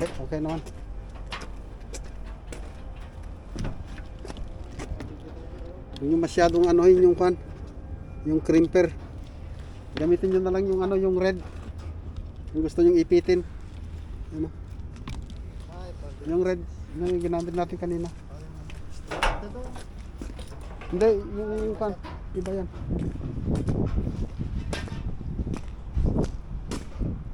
Okay, okay naman. Yung masyadong anuhin yung kwan, yung crimper. Gamitin nyo na lang yung ano, yung red. Yung gusto nyong ipitin. Ano? Yung red na yung ginamit natin kanina. Hindi, yung kwan. Iba yan.